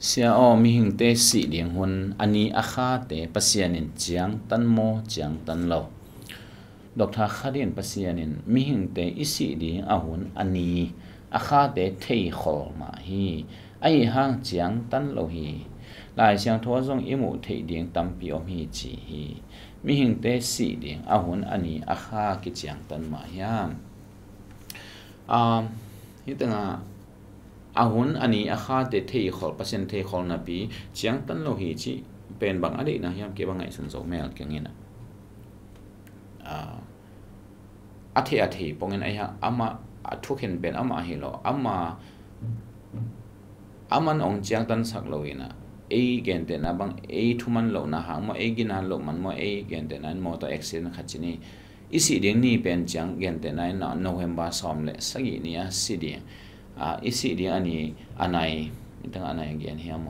เสียอมีหิงเตสีเดียงหุนอันนี้อาคาเตปัสยานินจียงตันโมจียงตันเหลาดอกทาคาเดียนปัสยานินมีหิงเตอิสีเดียงอาหุนอันนี้อาคาเตเทยขอมาฮีไอห้างจียงตันเหลาฮีลายเสียงทัวซงอิมุเทยเดียงตัมปีอมฮีจีฮีมีหิงเตสีเดียงอาหุนอันนี้อาคากิจียงตันมาฮยามฮิตงาอาหุนอันนี้อาคาเตเทยขอปัสยันเทยขอนาปีจียงตันเหลาฮีจีเป็นบางอดีตนะฮยามเก็บบางไงสันโซแมลเก่งเงี้ยนะอาเทอาเทปงเงินไอ้ฮะอามาทุกเห็นเป็นอามาเฮโลอามันองเจียงตันสักโลยนะเอเกนเตนะบางเอทุมันโลนะหางมาเอกินาโลมันมาเอเกนเตนะมอเตอร์เอ็กซิเดนต์ขัดจีนี่อีสิเดียงนี่เป็นเจียงเกนเตนะนะโนเวมบาร์ซอมเลสักยี่นี่สิเดียงอีสิเดียงอันนี้อันไหนตั้งอันไหนเกนเฮียม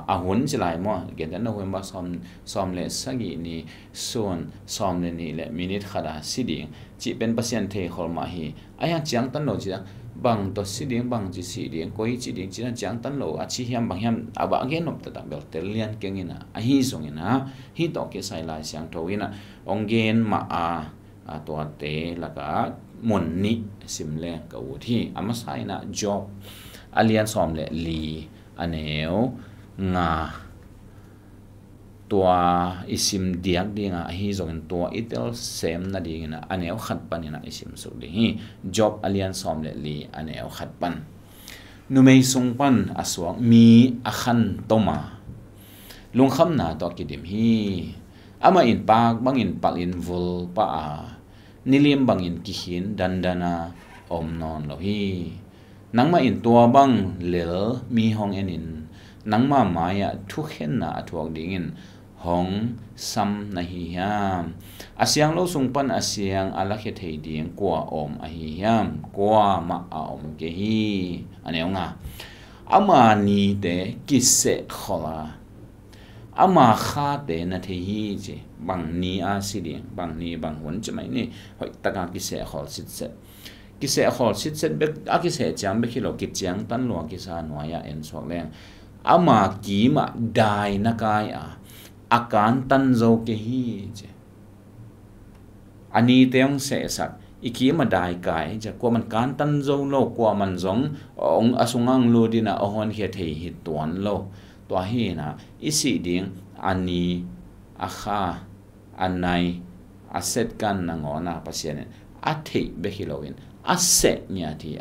อาหุนจะไหลมั่วเกี่ยแต่โนเวมบาซ้อมเลสักยี่นี่ส่วนซ้อมเลนี่แหละมินิทขดาสิเดียงจีเป็นปัสยันเทขอมาฮีไอ้ยังเจียงตันโลจีบางตัวสิเดียงบางจีสิเดียงก้อยจีเดียงจีนั่นเจียงตันโลอาชีหิมบางหิมบางเงี้ยนบตัดเบลเตเลียนเก่งนะฮีส่งนะฮีตอกเกสไซไลเสียงทวินะองเกนมาตัวเตแล้วก็หมุนนิสิมเลกับวุฒิอามาใส่นะจ็อบอาเลียนซ้อมเลลีอันเนวงาตัวอิสิมเดียกดีงาฮีส่งตัวอิตเอลเซมนาดีงนะอันเนวขัดปันนะอิสิมสุดดีฮีจ็อบอาเลียนซ้อมเลลีอันเนวขัดปันนุเมย์ส่งปันอสวงมีอาคันโตมาลุงคำนาตัวกิดิมฮีอามาอินปากบางอินปากอินวุลปะนิลิมบางอินกิหินดันดานาอมนอนโลฮีนังมาอินตัวบางเหลวมีห้องเอ็นินนังมามายะทุกเห็นนะทุกดิ่งห้องซ้ำนะฮิยามอาเซียงโลสุงปันอาเซียงอาลักเฮตเฮดิ่งกว่าอมอาฮิยามกว่ามาอมเกฮีอันนี้งาอามานีเตกิเสขลาอามาคาเตนะเทฮีเจบางนีอาสิเดียงบางนีบางวันจะไม่นี่หอยตะการกิเสขลสิเสกิเสขลสิเสเบกอากิเสจามเบกิโลกิจยังตันหลวงกิสานวายะเอ็นสวกแรงอามากีมาได้นักายอาการตันโจเกฮีเจอันนี้เตียงเสสักอีกีมาได้กายจะกว่ามันการตันโจโลกว่ามันจงองอสุงังโลดินะอหอนเฮเทหิตวนโลตัวฮีนะอิสิดิงอันนี้อาคาอันไหนอาเซตกันนางอนาปัสยานินอาเทเบคิโลวินอาเซเนี่ยที่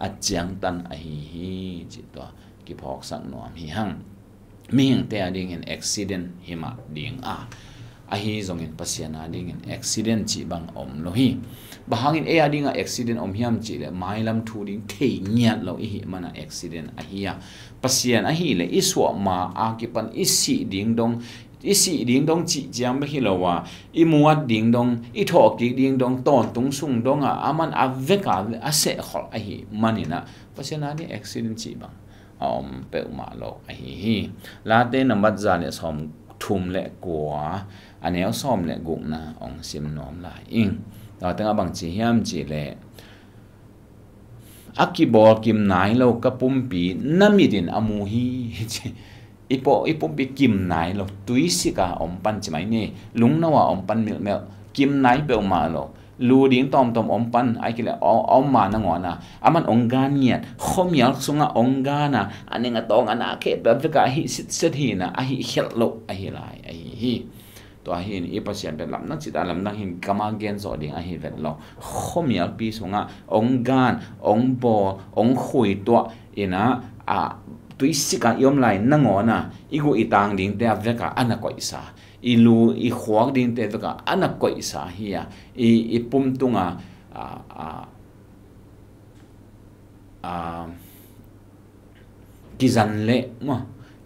อาจียงตันอหิฮีจิตตัวกิพอกสังนวมหิหังมีหิงเตะดิ่งเห็นอุบิเหตุหิมะดิ่งฮีจงเห็นปัสยานาดิ่งเห็นอุบิเหตุจีบังอมโลฮีบางอินดิ่งอุบิเหตุอมหิมจีเลยไม่ลำทูดิ่งเทียนโลหิมันอุบิเหตุฮีปัสยานฮีเลยอิสวะมากิปันอิสิดิ่งดงอีสีดิ่งดงจีจามไม่ฮิโลวะอีมัวดิ่งดงอีทอกดิ่งดงตอนตุงสุงดงอามันอาเวกอาเสขอไอฮีมันนี่นะเพราะฉะนั้นนี่อุบิเหตุจีบังเปิลมาโลไอฮีลาเตนับจานเนี่ยสอมทุ่มเละกัวอันนี้เอาซ้อมเละกุกนะองซิมน้อมหลายอิงเราตั้งบางจีเฮียมจีเละอักกิบอกกิมนายเรากระปุ่มปีน้ำมีดินอามูฮีอีปุ่มปีกิมนายเราตุยสิกาอมปันจะไหมนี่ลุงนว่าอมปันมิลเมลกิมนายเปิลมาโลลูดิ้งตอมอมปันไอ้กิเลเอามาหนังวนะมันองกาเนี่ยข้อมีอะไรสุงองกานะอันนี้ก็ต้องอันนั้นแค่แบบว่าก็ฮิสิทธินะไอ้ฮิเฮลโลไอ้ฮิไลไอ้ฮิตัวฮินอีปัสยันเป็นลำนักจิตอาลำนักหินกามาเกนสอดิ้งไอ้ฮิเวลโลข้อมีอะไรปีสุงองกาองบองคุยตัวอินะตุยสิกายอมไลนังวนะอีกูอีตังดิ้งแต่แบบก็อันนั้นก็อิสาอีลูอีขวากดิ้งเตะก็อันนั้นก็อิสาฮียอีปุ่มตุงกิจันเละมั้ง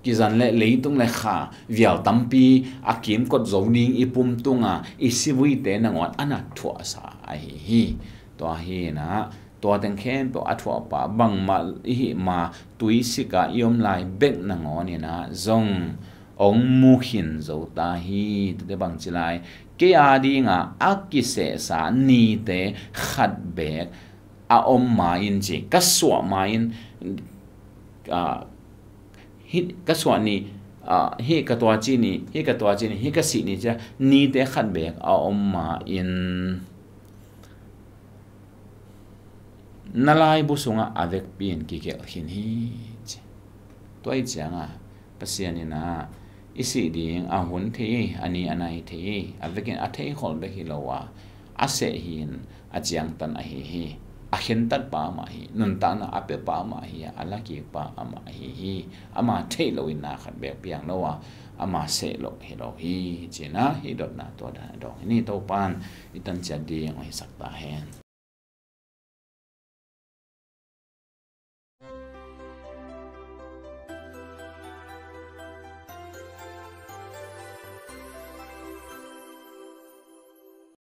กิจันเละเลยตุงเละขาเวียวตั้มปีอากิมกดโจนิ่งอีปุ่มตุงอีสิบุยเตะนังวันอันนั้นถั่วสาไอฮีตัวฮีนะตัวแต่งแค่ตัวอัฐวปะบังมาอีมาตุยสิกายอมไลเบกนังวันนี่นะจงองมุขินโจตาฮีตัวบางจิไลเกียดีงาอักกิเสสานีเตขัดเบกอมมาอินจีกัสวมาอิน hi ka swani hi ka to chi ni hi ka si ni cha ni te khat bek a omma in nalai bu sunga avek pin ki ke hin hi toy changa pasian ina isi ding a hun the ani anai the avekin a the khol be hi lowa ase hin a ciangtan a hi a hen tat pa ma hi nun ta na ape pa ma hi ala ki pa ama hi ama the lo ina khat be piang lowa ama se lo hi lo hi china hi dot na to da do ni to pan itan cha ding hi sakta hen